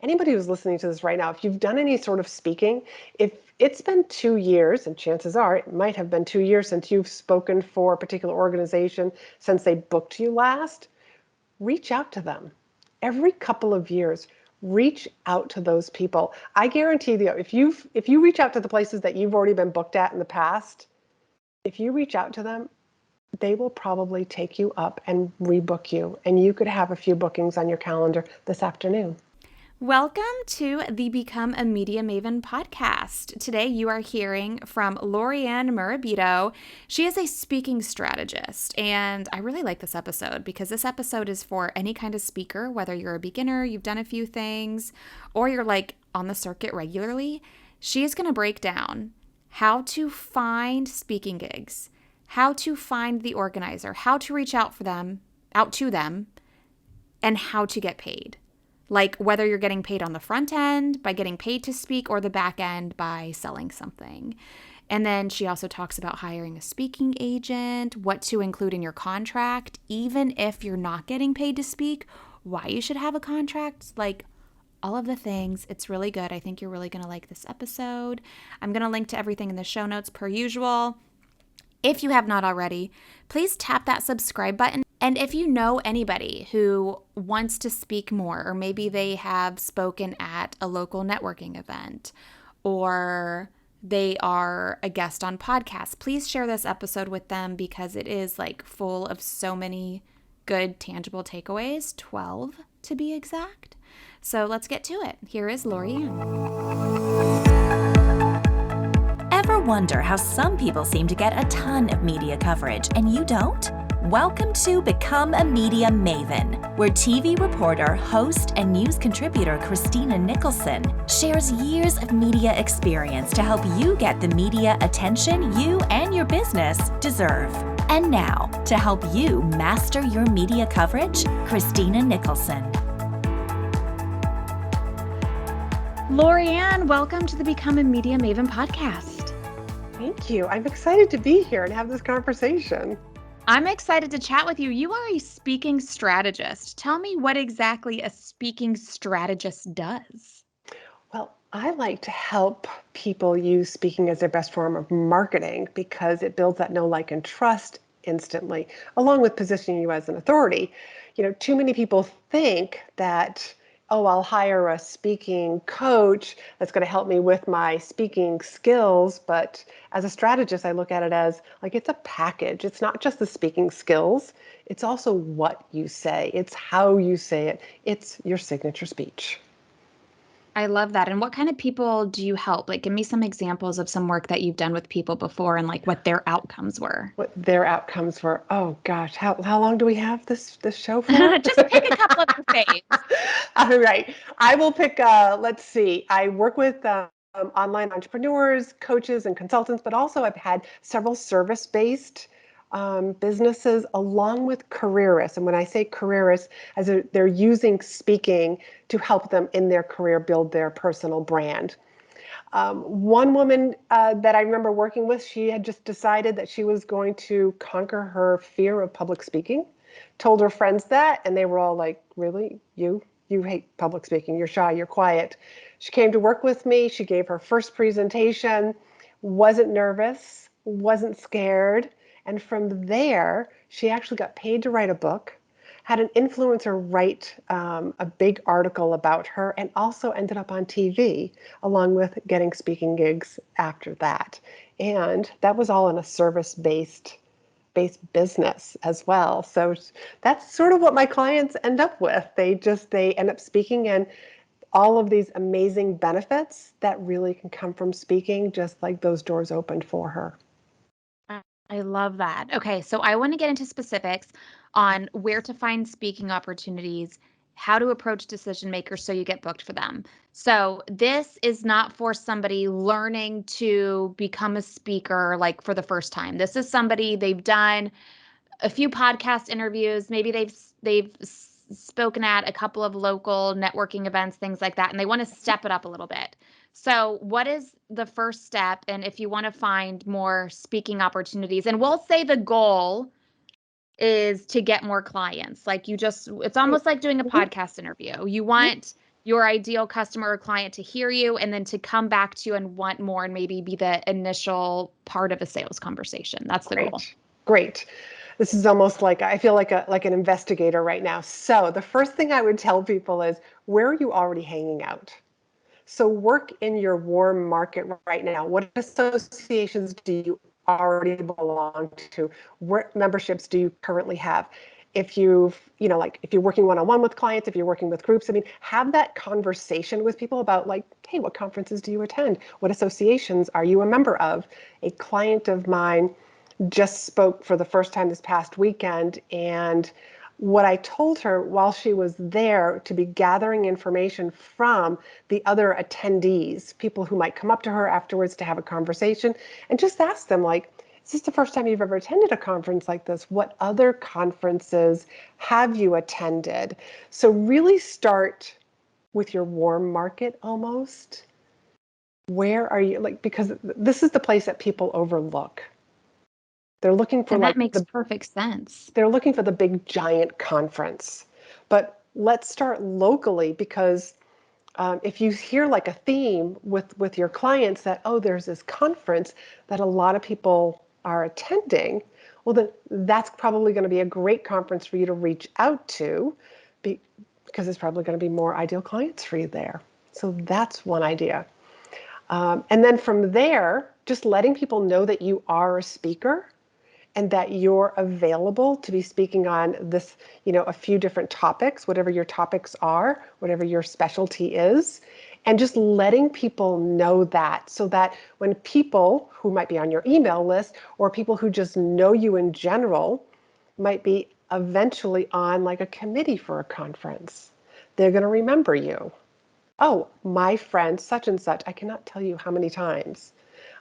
anybody who's listening to this right now, if you've done any sort of speaking, if it's been 2 years, and chances are it might have been 2 years since you've spoken for a particular organization, since they booked you last, reach out to them. Every couple of years, reach out to those people. I guarantee you, if you reach out to the places that you've already been booked at in the past, if you reach out to them, they will probably take you up and rebook you, and you could have a few bookings on your calendar this afternoon. Welcome to the Become a Media Maven podcast. Today you are hearing from Laurie-Ann Murabito. She is a speaking strategist, and I really like this episode because this episode is for any kind of speaker, whether you're a beginner, you've done a few things, or you're like on the circuit regularly. She is going to break down how to find speaking gigs, how to find the organizer, how to reach out to them, and how to get paid. Like whether you're getting paid on the front end by getting paid to speak or the back end by selling something. And then she also talks about hiring a speaking agent, what to include in your contract, even if you're not getting paid to speak, why you should have a contract, like all of the things. It's really good. I think you're really going to like this episode. I'm going to link to everything in the show notes per usual. If you have not already, please tap that subscribe button. And if you know anybody who wants to speak more, or maybe they have spoken at a local networking event, or they are a guest on podcasts, please share this episode with them because it is like full of so many good, tangible takeaways, 12 to be exact. So let's get to it. Here is Laurie-Ann. Ever wonder how some people seem to get a ton of media coverage and you don't? Welcome to Become a Media Maven, where TV reporter, host, and news contributor Christina Nicholson shares years of media experience to help you get the media attention you and your business deserve. And now, to help you master your media coverage, Christina Nicholson. Laurie-Ann, welcome to the Become a Media Maven podcast. Thank you. I'm excited to be here and have this conversation. I'm excited to chat with you. You are a speaking strategist. Tell me what exactly a speaking strategist does. Well, I like to help people use speaking as their best form of marketing because it builds that know, like, and trust instantly, along with positioning you as an authority. Too many people think that, oh, I'll hire a speaking coach that's going to help me with my speaking skills. But as a strategist, I look at it as like it's a package. It's not just the speaking skills. It's also what you say. It's how you say it. It's your signature speech. I love that. And what kind of people do you help? Like, give me some examples of some work that you've done with people before and like what their outcomes were. What their outcomes were. Oh gosh, how long do we have this show for? Just pick a couple of the faves. All right, I will pick. Let's see. I work with online entrepreneurs, coaches, and consultants, but also I've had several service-based businesses along with careerists. And when I say careerists, they're using speaking to help them in their career build their personal brand. One woman that I remember working with, she had just decided that she was going to conquer her fear of public speaking, told her friends that, and they were all like, really? You hate public speaking, you're shy, you're quiet. She came to work with me, she gave her first presentation, wasn't nervous, wasn't scared, and from there, she actually got paid to write a book, had an influencer write a big article about her, and also ended up on TV, along with getting speaking gigs after that. And that was all in a service-based business as well. So that's sort of what my clients end up with. They end up speaking, and all of these amazing benefits that really can come from speaking, just like those doors opened for her. I love that. Okay, so I want to get into specifics on where to find speaking opportunities, how to approach decision makers so you get booked for them. So this is not for somebody learning to become a speaker like for the first time. This is somebody, they've done a few podcast interviews, maybe they've spoken at a couple of local networking events, things like that, and they want to step it up a little bit. So what is the first step? And if you want to find more speaking opportunities, and we'll say the goal is to get more clients. Like it's almost like doing a podcast interview. You want your ideal customer or client to hear you and then to come back to you and want more and maybe be the initial part of a sales conversation. That's the goal. Great. This is almost like, I feel like an investigator right now. So the first thing I would tell people is, where are you already hanging out? So work in your warm market right now. What associations do you already belong to? What memberships do you currently have? If you've, like if you're working one-on-one with clients, if you're working with groups, I mean, have that conversation with people about like, hey, what conferences do you attend? What associations are you a member of? A client of mine just spoke for the first time this past weekend, and what I told her while she was there to be gathering information from the other attendees, people who might come up to her afterwards to have a conversation, and just ask them like, is this the first time you've ever attended a conference like this? What other conferences have you attended? So really start with your warm market almost. Where are you, like, because this is the place that people overlook. They're looking for And like that makes perfect sense. they're looking for the big giant conference. But let's start locally, because if you hear like a theme with your clients that, oh, there's this conference that a lot of people are attending, well, then that's probably going to be a great conference for you to reach out to, because it's probably going to be more ideal clients for you there. So that's one idea. And then from there, just letting people know that you are a speaker and that you're available to be speaking on this, a few different topics, whatever your topics are, whatever your specialty is, and just letting people know that, so that when people who might be on your email list or people who just know you in general might be eventually on like a committee for a conference, they're going to remember you. Oh, my friend such and such, I cannot tell you how many times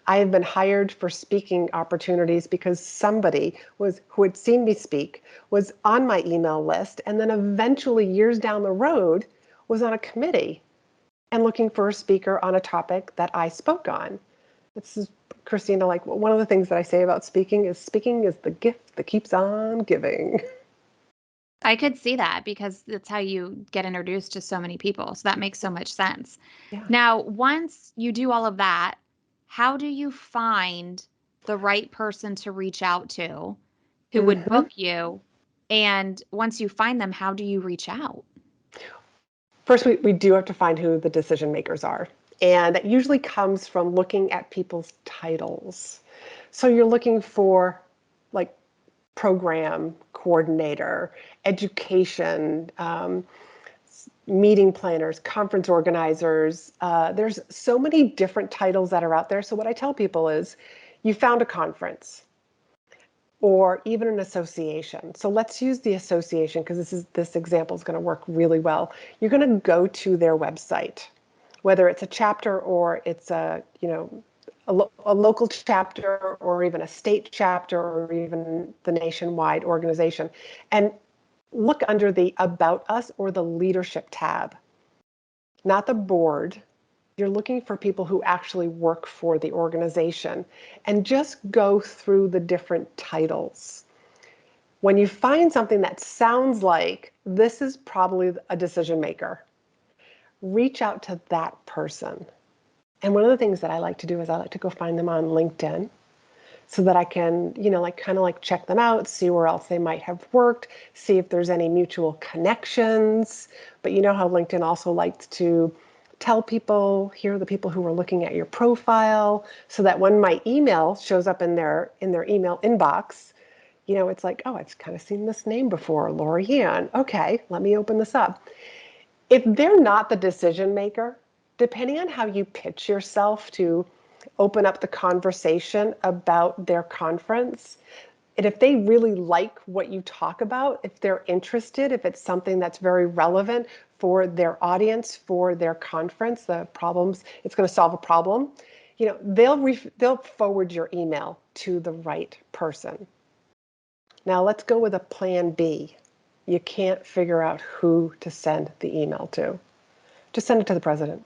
I have been hired for speaking opportunities because somebody who had seen me speak was on my email list, and then eventually years down the road was on a committee and looking for a speaker on a topic that I spoke on. This is, Christina, like one of the things that I say about speaking is the gift that keeps on giving. I could see that because that's how you get introduced to so many people. So that makes so much sense. Yeah. Now, once you do all of that, how do you find the right person to reach out to who would Mm-hmm. book you? And once you find them, how do you reach out? First, we do have to find who the decision makers are. And that usually comes from looking at people's titles. So you're looking for like program coordinator, education, meeting planners, conference organizers. There's so many different titles that are out there. So what I tell people is, you found a conference or even an association. So let's use the association, because this example is going to work really well. You're going to go to their website, whether it's a chapter or it's a local chapter or even a state chapter or even the nationwide organization, and look under the About Us or the Leadership tab, not the board. You're looking for people who actually work for the organization, and just go through the different titles. When you find something that sounds like this is probably a decision maker, reach out to that person. And one of the things that I like to do is I like to go find them on LinkedIn, so that I can, kind of like check them out, see where else they might have worked, see if there's any mutual connections. But you know how LinkedIn also likes to tell people, here are the people who are looking at your profile, so that when my email shows up in their email inbox, it's like, oh, I've kind of seen this name before, Laurie-Ann. Okay, let me open this up. If they're not the decision maker, depending on how you pitch yourself to open up the conversation about their conference, and if they really like what you talk about, if they're interested, if it's something that's very relevant for their audience, for their conference, the problems, it's going to solve a problem, they'll forward your email to the right person. Now let's go with a plan B. You can't figure out who to send the email to. Just send it to the president,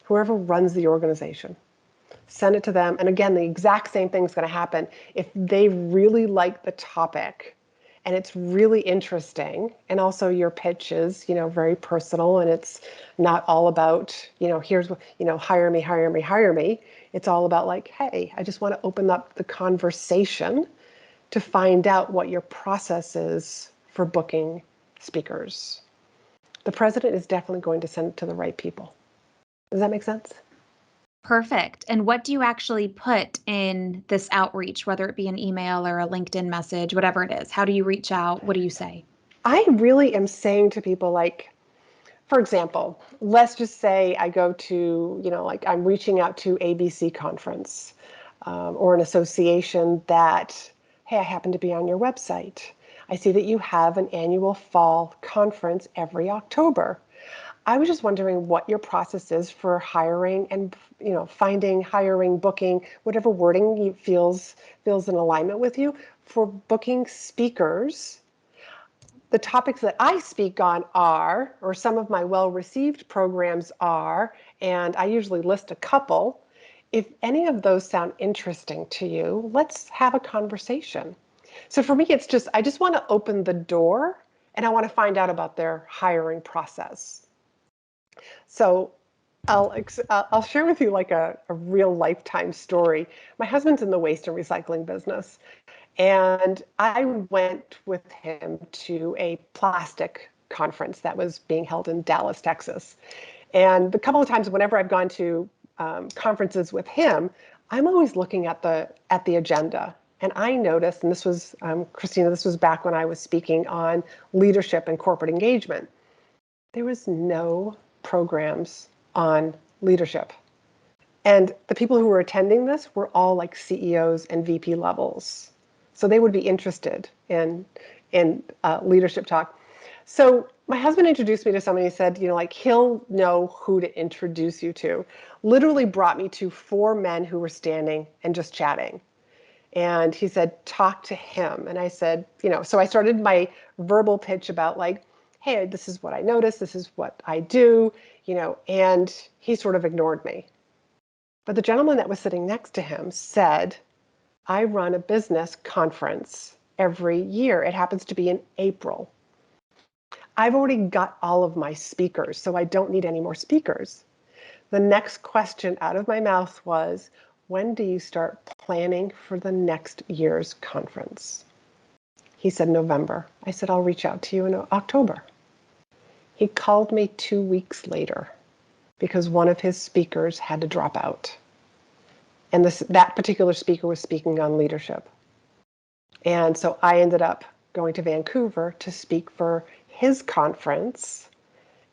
whoever runs the organization. Send it to them. And again, the exact same thing is going to happen. If they really like the topic and it's really interesting. And also your pitch is, very personal, and it's not all about, here's what, hire me, hire me, hire me. It's all about like, hey, I just want to open up the conversation to find out what your process is for booking speakers. The president is definitely going to send it to the right people. Does that make sense? Perfect. And what do you actually put in this outreach, whether it be an email or a LinkedIn message, whatever it is? How do you reach out? What do you say? I really am saying to people, like, for example, let's just say I go to, like I'm reaching out to ABC conference or an association that, hey, I happen to be on your website. I see that you have an annual fall conference every October. I was just wondering what your process is for hiring and, finding, hiring, booking, whatever wording feels in alignment with you for booking speakers. The topics that I speak on are, or some of my well-received programs are, and I usually list a couple. If any of those sound interesting to you, let's have a conversation. So for me, it's just, I just want to open the door and I want to find out about their hiring process. So I'll share with you like a real lifetime story. My husband's in the waste and recycling business. And I went with him to a plastic conference that was being held in Dallas, Texas. And the couple of times whenever I've gone to conferences with him, I'm always looking at the agenda. And I noticed, and this was, Christina, this was back when I was speaking on leadership and corporate engagement. There was no programs on leadership. And the people who were attending this were all like CEOs and VP levels. So they would be interested in leadership talk. So my husband introduced me to somebody. He said, like he'll know who to introduce you to. Literally brought me to 4 men who were standing and just chatting. And he said, talk to him. And I said, so I started my verbal pitch about like, hey, this is what I noticed. This is what I do, and he sort of ignored me. But the gentleman that was sitting next to him said, I run a business conference every year. It happens to be in April. I've already got all of my speakers, so I don't need any more speakers. The next question out of my mouth was, when do you start planning for the next year's conference? He said, November. I said, I'll reach out to you in October. He called me 2 weeks later because one of his speakers had to drop out. And that particular speaker was speaking on leadership. And so I ended up going to Vancouver to speak for his conference.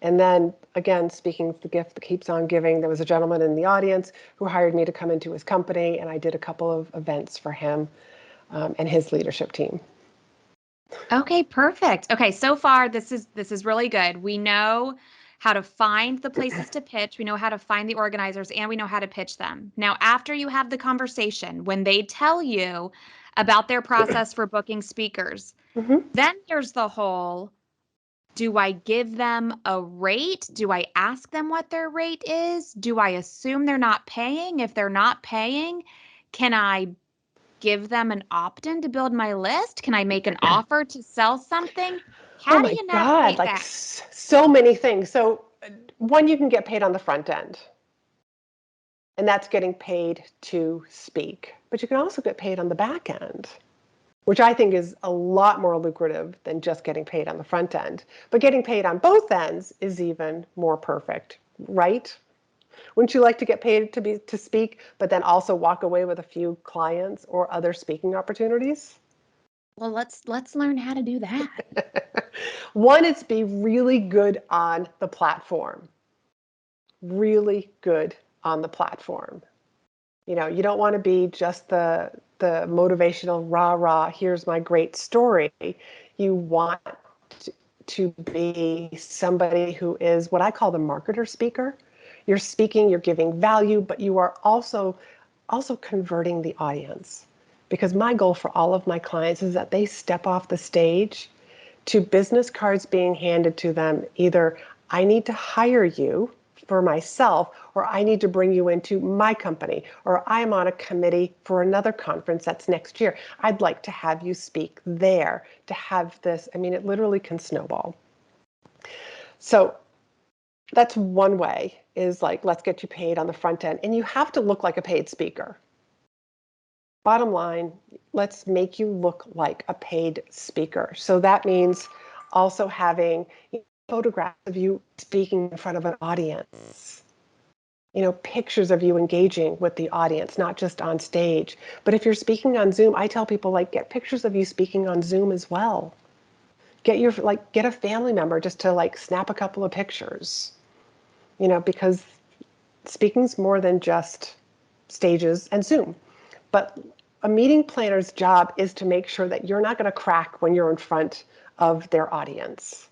And then again, speaking of the gift that keeps on giving, there was a gentleman in the audience who hired me to come into his company, and I did a couple of events for him and his leadership team. Okay, perfect. Okay, so far this is really good. We know how to find the places to pitch, we know how to find the organizers, and we know how to pitch them. Now, after you have the conversation, when they tell you about their process for booking speakers, then there's the whole, do I give them a rate? Do I ask them what their rate is? Do I assume they're not paying? If they're not paying, can I give them an opt-in to build my list? Can I make an offer to sell something? How do you God, navigate like that? so many things. So one, you can get paid on the front end, and that's getting paid to speak. But you can also get paid on the back end, which I think is a lot more lucrative than just getting paid on the front end. But getting paid on both ends is even more perfect, right? Wouldn't you like to get paid to speak, but then also walk away with a few clients or other speaking opportunities? Well, let's learn how to do that. One is be really good on the platform. Really good on the platform. You don't want to be just the motivational rah, here's my great story. You want to be somebody who is what I call the marketer speaker. You're speaking, you're giving value, but you are also converting the audience. Because my goal for all of my clients is that they step off the stage to business cards being handed to them. Either I need to hire you for myself, or I need to bring you into my company, or I'm on a committee for another conference that's next year. I'd like to have you speak there to have this. I mean, it literally can snowball. So that's one way, is like, let's get you paid on the front end. And you have to look like a paid speaker. Bottom line, let's make you look like a paid speaker. So that means also having photographs of you speaking in front of an audience. Pictures of you engaging with the audience, not just on stage. But if you're speaking on Zoom, I tell people, like, get pictures of you speaking on Zoom as well. Get a family member just to like snap a couple of pictures. Because speaking's more than just stages and Zoom. But a meeting planner's job is to make sure that you're not going to crack when you're in front of their audience.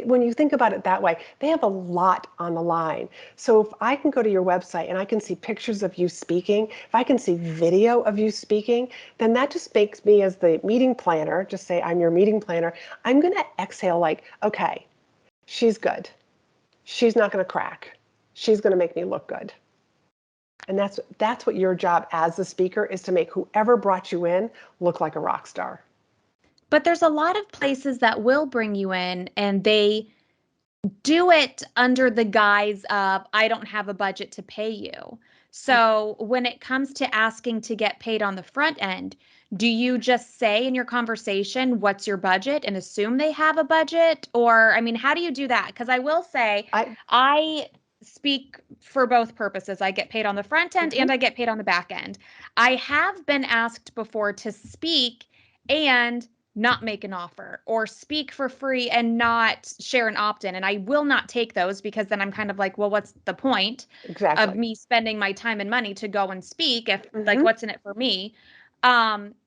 When you think about it that way, they have a lot on the line. So if I can go to your website and I can see pictures of you speaking, if I can see video of you speaking, then that just makes me, as the meeting planner, just say I'm your meeting planner, I'm going to exhale like, okay, she's good. She's not going to crack. She's going to make me look good. And that's what your job as the speaker is, to make whoever brought you in look like a rock star. But there's a lot of places that will bring you in and they do it under the guise of, I don't have a budget to pay you. So when it comes to asking to get paid on the front end, do you just say in your conversation, what's your budget, and assume they have a budget? Or, I mean, how do you do that? Because I will say, I speak for both purposes. I get paid on the front end and I get paid on the back end. I have been asked before to speak and not make an offer, or speak for free and not share an opt-in. And I will not take those, because then I'm kind of like, well, what's the point of me spending my time and money to go and speak if like, what's in it for me?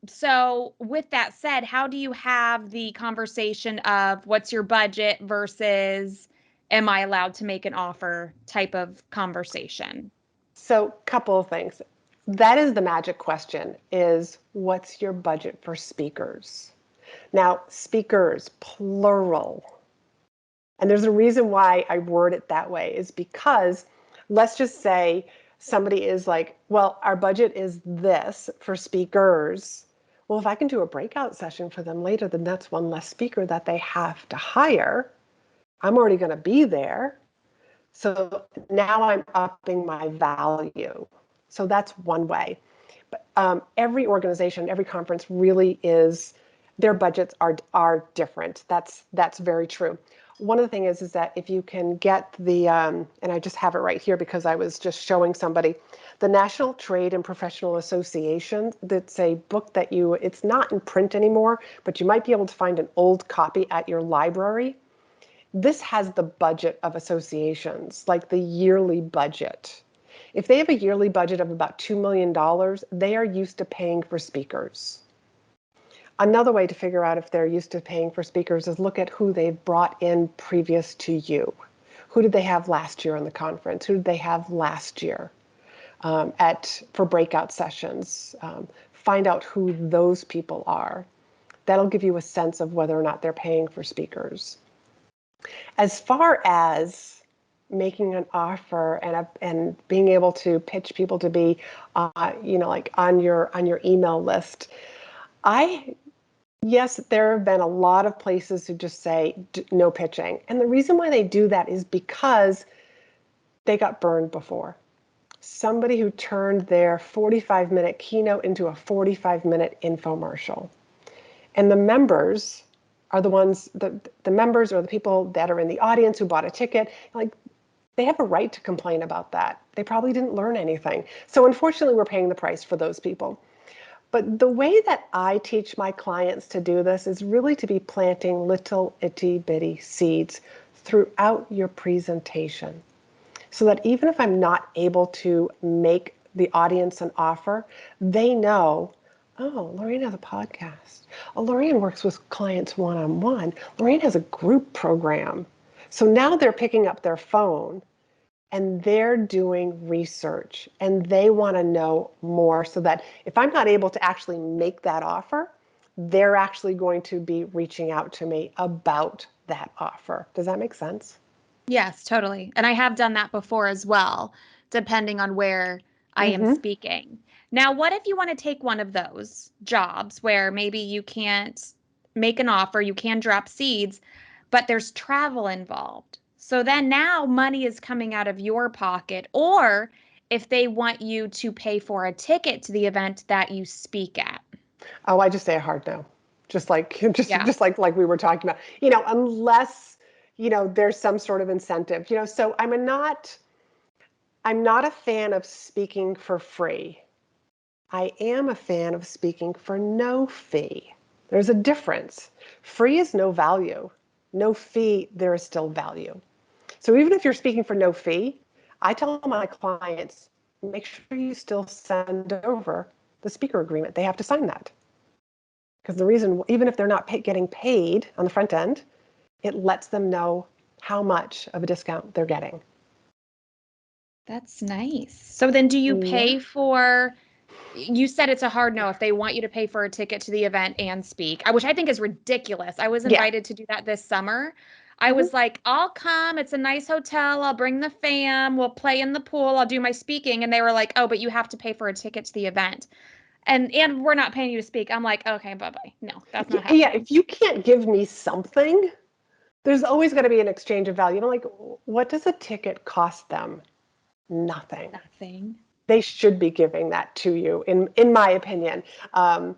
So with that said, how do you have the conversation of what's your budget versus am I allowed to make an offer type of conversation? So couple of things. That is the magic question, is what's your budget for speakers? Now, speakers, plural. And there's a reason why I word it that way, is because let's just say somebody is like, well, our budget is this for speakers. Well, if I can do a breakout session for them later, then that's one less speaker that they have to hire. I'm already going to be there. So now I'm upping my value. So that's one way. But every organization, every conference really is, their budgets are different. That's very true. One of the things is that if you can get the, and I just have it right here because I was just showing somebody, the National Trade and Professional Association, that's a book that it's not in print anymore, but you might be able to find an old copy at your library. This has the budget of associations, like the yearly budget. If they have a yearly budget of about $2 million, they are used to paying for speakers. Another way to figure out if they're used to paying for speakers is look at who they've brought in previous to you. Who did they have last year on the conference? Who did they have last year for breakout sessions? Find out who those people are. That'll give you a sense of whether or not they're paying for speakers. As far as making an offer and being able to pitch people to be, like on your email list, yes, there have been a lot of places who just say no pitching. And the reason why they do that is because they got burned before. Somebody who turned their 45-minute keynote into a 45-minute infomercial. And the members are the ones, the members or the people that are in the audience who bought a ticket, like, they have a right to complain about that. They probably didn't learn anything. So unfortunately, we're paying the price for those people. But the way that I teach my clients to do this is really to be planting little itty bitty seeds throughout your presentation. So that even if I'm not able to make the audience an offer, they know, oh, Laurie-Ann has a podcast. Oh, Laurie-Ann works with clients one-on-one. Laurie-Ann has a group program. So now they're picking up their phone and they're doing research and they want to know more, so that if I'm not able to actually make that offer, they're actually going to be reaching out to me about that offer. Does that make sense? Yes, totally. And I have done that before as well, depending on where I am Mm-hmm. speaking. Now, what if you want to take one of those jobs where maybe you can't make an offer, you can drop seeds, but there's travel involved? So then now money is coming out of your pocket, or if they want you to pay for a ticket to the event that you speak at. Oh, I just say a hard no. Just like Yeah. just like we were talking about. Unless, there's some sort of incentive. So I'm not a fan of speaking for free. I am a fan of speaking for no fee. There's a difference. Free is no value. No fee, there is still value. So even if you're speaking for no fee, I tell my clients, make sure you still send over the speaker agreement. They have to sign that. Because the reason, even if they're not getting paid on the front end, it lets them know how much of a discount they're getting. That's nice. So then do you Yeah. pay for, you said it's a hard no if they want you to pay for a ticket to the event and speak, which I think is ridiculous. I was Yeah. invited to do that this summer. I Mhm. was like, I'll come. It's a nice hotel. I'll bring the fam. We'll play in the pool. I'll do my speaking. And they were like, oh, but you have to pay for a ticket to the event. And we're not paying you to speak. I'm like, okay, bye-bye. No, that's not Yeah, happening. if you can't give me something, there's always going to be an exchange of value. I'm like, what does a ticket cost them? Nothing. Nothing. They should be giving that to you, in my opinion. Um,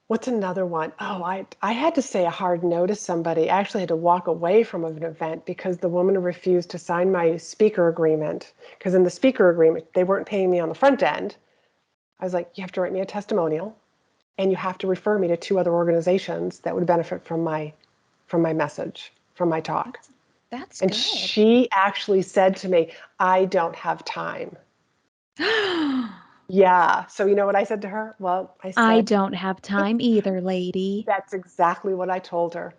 what's another one? Oh, I had to say a hard no to somebody. I actually had to walk away from an event because the woman refused to sign my speaker agreement. Because in the speaker agreement, they weren't paying me on the front end. I was like, you have to write me a testimonial, and you have to refer me to 2 other organizations that would benefit from my message, from my talk. That's And good. she actually said to me, I don't have time. Yeah. So you know what I said to her? Well, I I said, don't have time either, lady. that's exactly what I told her.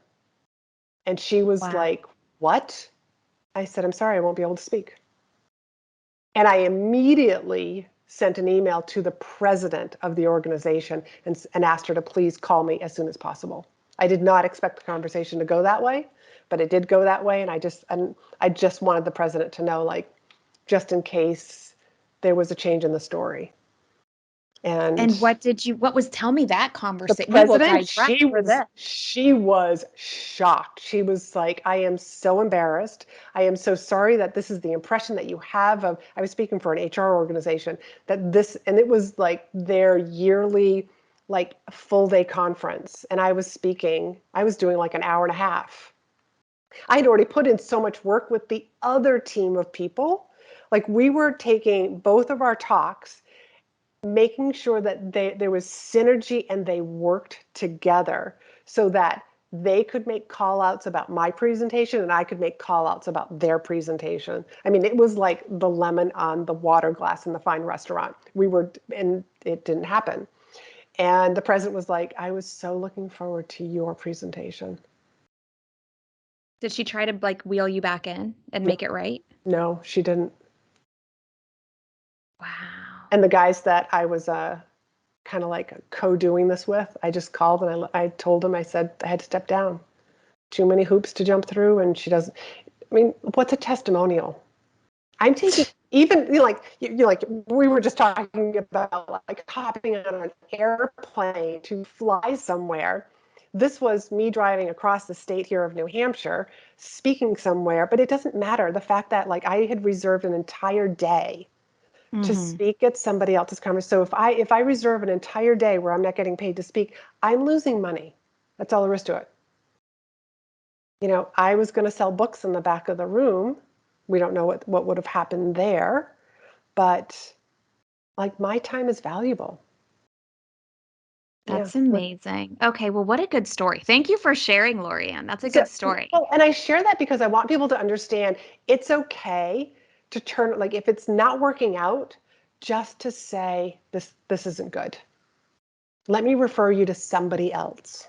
And she was Wow. like, what? I said, I'm sorry, I won't be able to speak. And I immediately sent an email to the president of the organization and asked her to please call me as soon as possible. I did not expect the conversation to go that way, but it did go that way. And I just wanted the president to know, like, just in case there was a change in the story. And And tell me that the conversation. We will president, digress she for was this. she was shocked. She was like, I am so embarrassed. I am so sorry that this is the impression that you have of, I was speaking for an HR organization, that this, and it was like their yearly, like, full day conference. And I was doing like an hour and a half. I had already put in so much work with the other team of people. Like, we were taking both of our talks, making sure that there was synergy and they worked together so that they could make call outs about my presentation and I could make call outs about their presentation. I mean, it was like the lemon on the water glass in the fine restaurant. And it didn't happen. And the president was like, I was so looking forward to your presentation. Did she try to like wheel you back in and No, make it right? no, she didn't. Wow. And the guys that I was kind of like co-doing this with, I just called and I told him, I said, I had to step down. Too many hoops to jump through. And she doesn't, I mean, what's a testimonial? I'm taking, even, like we were just talking about, like, hopping on an airplane to fly somewhere. This was me driving across the state here of New Hampshire, speaking somewhere, but it doesn't matter. The fact that, like, I had reserved an entire day to Mm-hmm. speak at somebody else's conference. So if I reserve an entire day where I'm not getting paid to speak, I'm losing money. That's all there is to it. I was going to sell books in the back of the room. We don't know what would have happened there, but, like, my time is valuable. Yeah. That's amazing. Okay, well, what a good story. Thank you for sharing, Laurie-Ann. That's a So, good story. well, and I share that because I want people to understand it's okay to turn, like, if it's not working out, just to say this isn't good. Let me refer you to somebody else.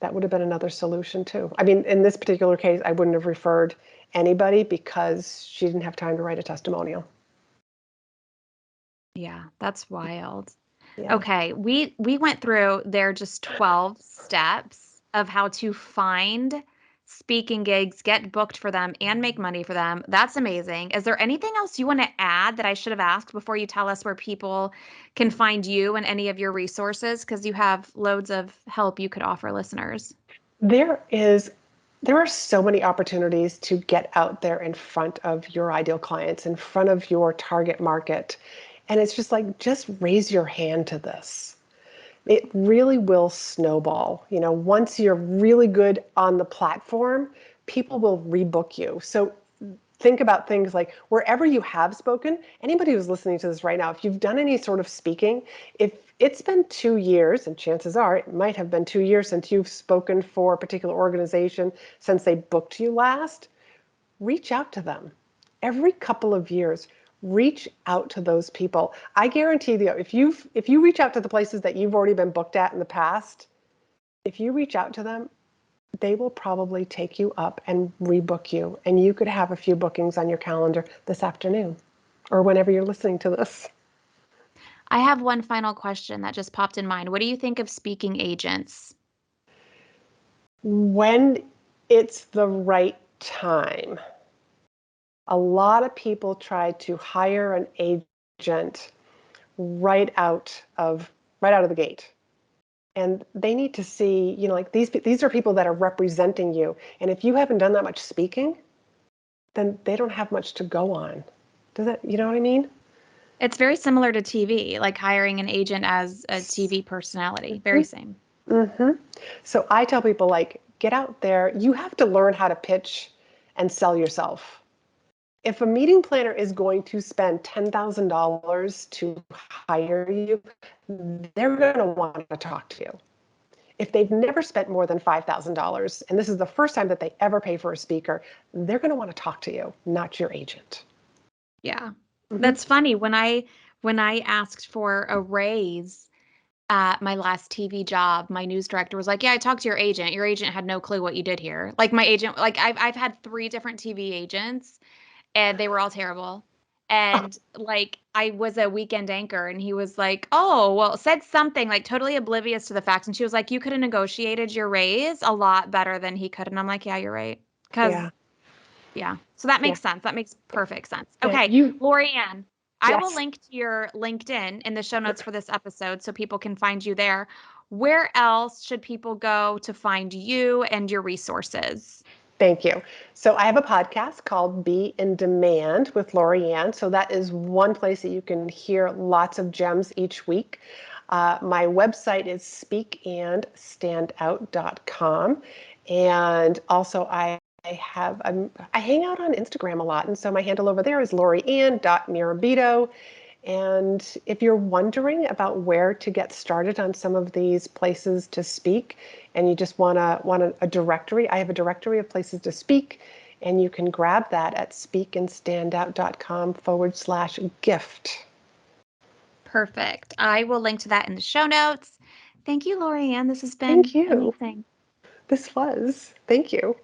That would have been another solution too. I mean, in this particular case, I wouldn't have referred anybody because she didn't have time to write a testimonial. Yeah, that's wild. Yeah. Okay, we went through there just 12 steps of how to find speaking gigs, get booked for them, and make money for them. That's amazing. Is there anything else you want to add that I should have asked before you tell us where people can find you and any of your resources? Because you have loads of help you could offer listeners. There is there are so many opportunities to get out there in front of your ideal clients, in front of your target market. And it's just like, just raise your hand to this. It really will snowball. Once you're really good on the platform, people will rebook you. So think about things like wherever you have spoken, anybody who's listening to this right now, if you've done any sort of speaking, if it's been 2 years, and chances are it might have been 2 years since you've spoken for a particular organization, since they booked you last, reach out to them. Every couple of years, reach out to those people. I guarantee you, if you reach out to the places that you've already been booked at in the past, if you reach out to them, they will probably take you up and rebook you. And you could have a few bookings on your calendar this afternoon or whenever you're listening to this. I have one final question that just popped in mind. What do you think of speaking agents? When it's the right time. A lot of people try to hire an agent right out of the gate. And they need to see, like these are people that are representing you. And if you haven't done that much speaking, then they don't have much to go on. Does that, you know what I mean? It's very similar to TV, like hiring an agent as a TV personality. Very same. Mm-hmm. So I tell people, like, get out there. You have to learn how to pitch and sell yourself. If a meeting planner is going to spend $10,000 to hire you, they're going to want to talk to you. If they've never spent more than $5,000, and this is the first time that they ever pay for a speaker, they're going to want to talk to you, not your agent. Yeah. Mm-hmm. That's funny. When I asked for a raise at my last TV job, my news director was like, "Yeah, I talked to your agent. Your agent had no clue what you did here." Like my agent, like I've had 3 different TV agents and they were all terrible. And like I was a weekend anchor and he was like, "Oh, well," said something like totally oblivious to the facts. And she was like, "You could have negotiated your raise a lot better than he could." And I'm like, "Yeah, you're right." Yeah. Because yeah. So that Yeah. makes sense. That makes perfect sense. Yeah. Okay, Laurie-Ann, I will Yes. link to your LinkedIn in the show notes for this episode so people can find you there. Where else should people go to find you and your resources? Thank you. So I have a podcast called Be in Demand with Laurie-Ann. So that is one place that you can hear lots of gems each week. My website is speakandstandout.com. And also I hang out on Instagram a lot. And so my handle over there is Laurie-Ann.Murabito. And if you're wondering about where to get started on some of these places to speak, and you just want a directory, I have a directory of places to speak, and you can grab that at speakandstandout.com/gift. Perfect. I will link to that in the show notes. Thank you, Laurie-Ann. This has Thank been you. amazing. Thank you.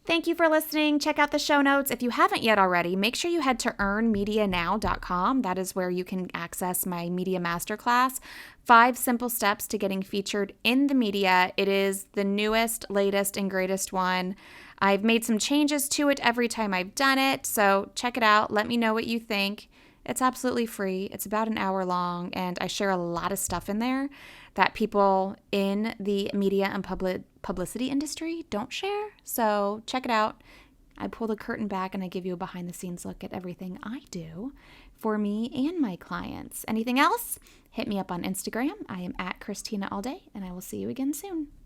Thank you for listening. Check out the show notes. If you haven't yet already, make sure you head to earnmedianow.com. That is where you can access my media masterclass, 5 simple steps to getting featured in the media. It is the newest, latest, and greatest one. I've made some changes to it every time I've done it, so check it out. Let me know what you think. It's absolutely free. It's about an hour long, and I share a lot of stuff in there that people in the media and publicity industry don't share. So check it out. I pull the curtain back and I give you a behind the scenes look at everything I do for me and my clients. Anything else? Hit me up on Instagram. I am at Christina All Day, and I will see you again soon.